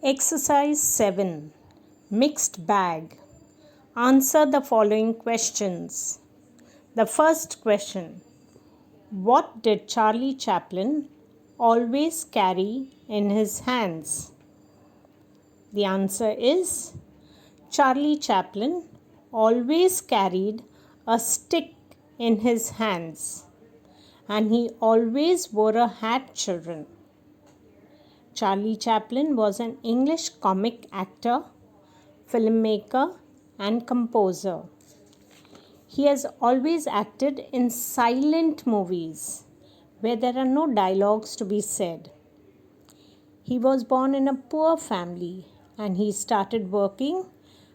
Exercise 7. Mixed bag. Answer the following questions. The first question: what did Charlie Chaplin always carry in his hands? The answer is Charlie Chaplin always carried a stick in his hands, and he always wore a hat, children. Charlie Chaplin was an English comic actor, filmmaker, and composer. He has always acted in silent movies where there are no dialogues to be said. He was born in a poor family and he started working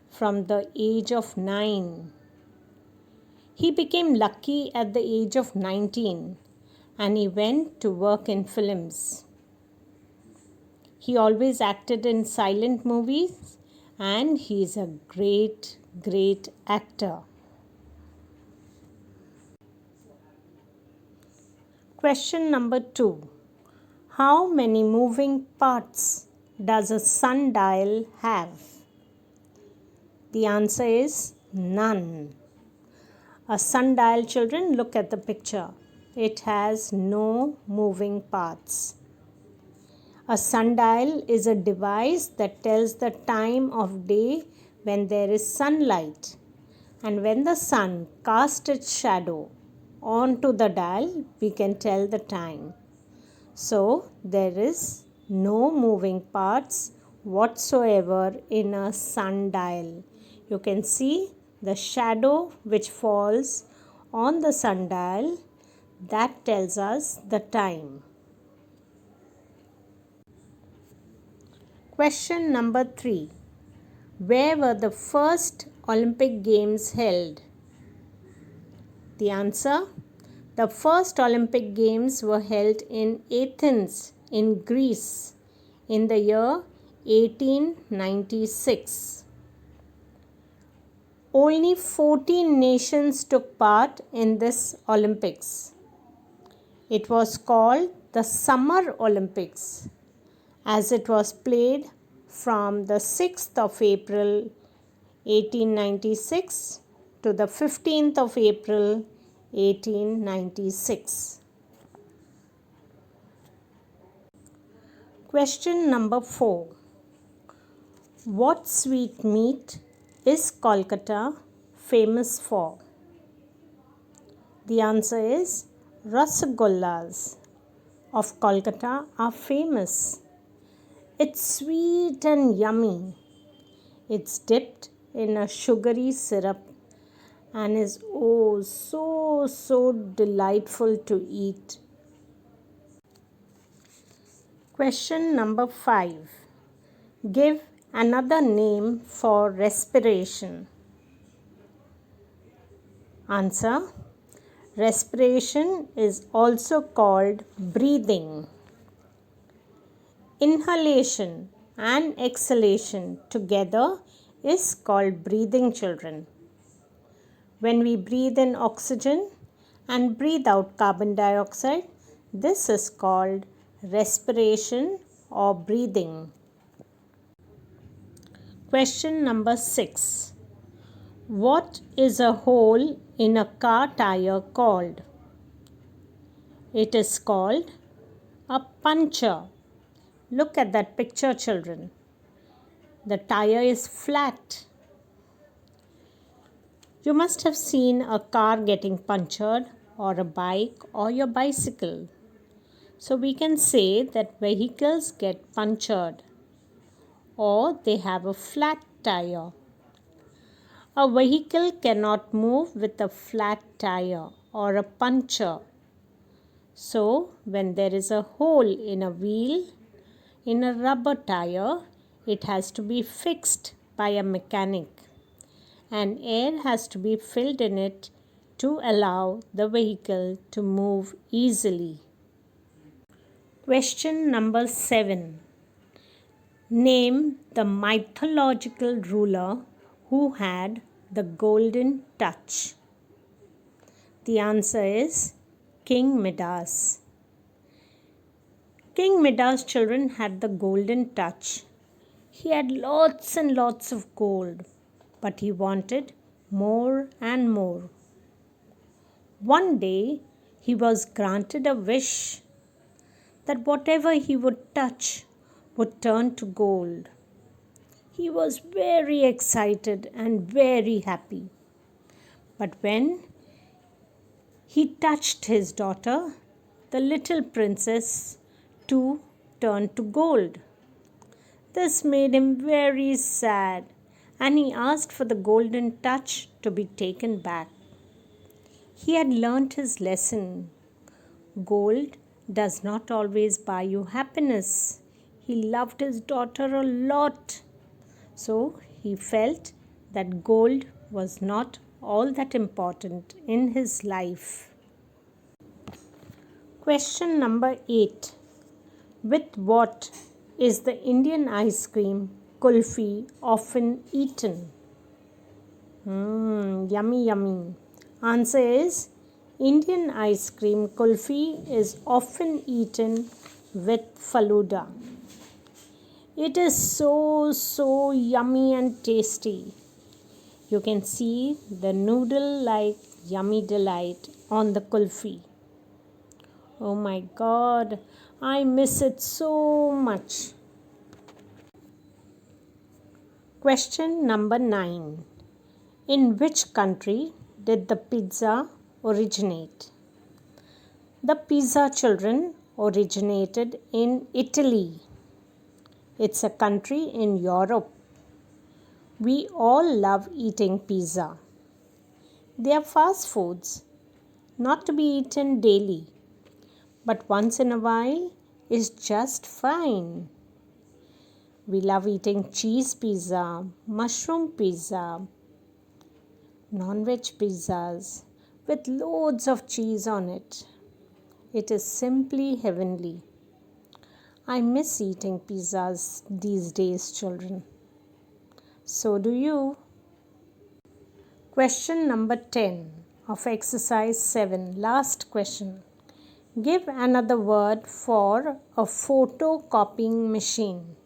from the age of 9. He became lucky at the age of 19 and he went to work in films. He always acted in silent movies and he is a great actor. Question number 2. How many moving parts does a sundial have? The answer is none. A sundial, children, look at the picture. It has no moving parts. A sundial is a device that tells the time of day when there is sunlight, and when the sun casts its shadow onto the dial, we can tell the time. So, there is no moving parts whatsoever in a sundial. You can see the shadow which falls on the sundial, that tells us the time. Question number 3. Where were the first Olympic Games held? The answer: the first Olympic Games were held in Athens in Greece in the year 1896. Only 14 nations took part in this Olympics. It was called the Summer Olympics as it was played from the 6th of April 1896 to the 15th of April 1896. Question number 4. What sweet meat is Kolkata famous for? The answer is Rasagollas of Kolkata are famous. It's sweet and yummy. It's dipped in a sugary syrup and is so delightful to eat. Question number 5. Give another name for respiration. Answer: respiration is also called breathing. Inhalation and exhalation together is called breathing, children. When we breathe in oxygen and breathe out carbon dioxide, this is called respiration or breathing. Question number 6. What is a hole in a car tire called? It is called a puncture. Look at that picture, children. The tire is flat. You must have seen a car getting punctured, or a bike, or your bicycle. So we can say that vehicles get punctured or they have a flat tire. A vehicle cannot move with a flat tire or a puncture. So when there is a hole in a wheel in a rubber tire, it has to be fixed by a mechanic, and air has to be filled in it to allow the vehicle to move easily. Question number 7. Name the mythological ruler who had the golden touch. The answer is King Midas. King Midas, children, had the golden touch. He had lots and lots of gold, but he wanted more and more. One day, he was granted a wish that whatever he would touch would turn to gold. He was very excited and very happy. But when he touched his daughter, the little princess too turned to gold. This made him very sad, and he asked for the golden touch to be taken back. He had learnt his lesson. Gold does not always buy you happiness. He loved his daughter a lot, so he felt that gold was not all that important in his life. Question number 8. With what is the Indian ice cream kulfi often eaten? Yummy, yummy. Answer is Indian ice cream kulfi is often eaten with faluda. It is so yummy and tasty. You can see the noodle-like yummy delight on the kulfi. Oh my God, I miss it so much. Question number 9. In which country did the pizza originate? The pizza children originated in Italy. It's a country in Europe. We all love eating pizza. They are fast foods, not to be eaten daily, but once in a while is just fine. We love eating cheese pizza, mushroom pizza, non-veg pizzas with loads of cheese on it. It is simply heavenly. I miss eating pizzas these days, children. So do you. Question number 10 of exercise 7. Last question. Give another word for a photocopying machine.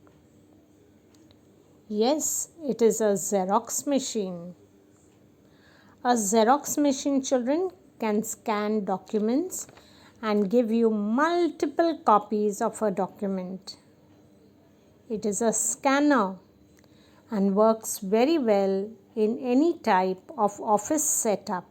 Yes, it is a Xerox machine. A Xerox machine, children, can scan documents and give you multiple copies of a document. It is a scanner and works very well in any type of office setup.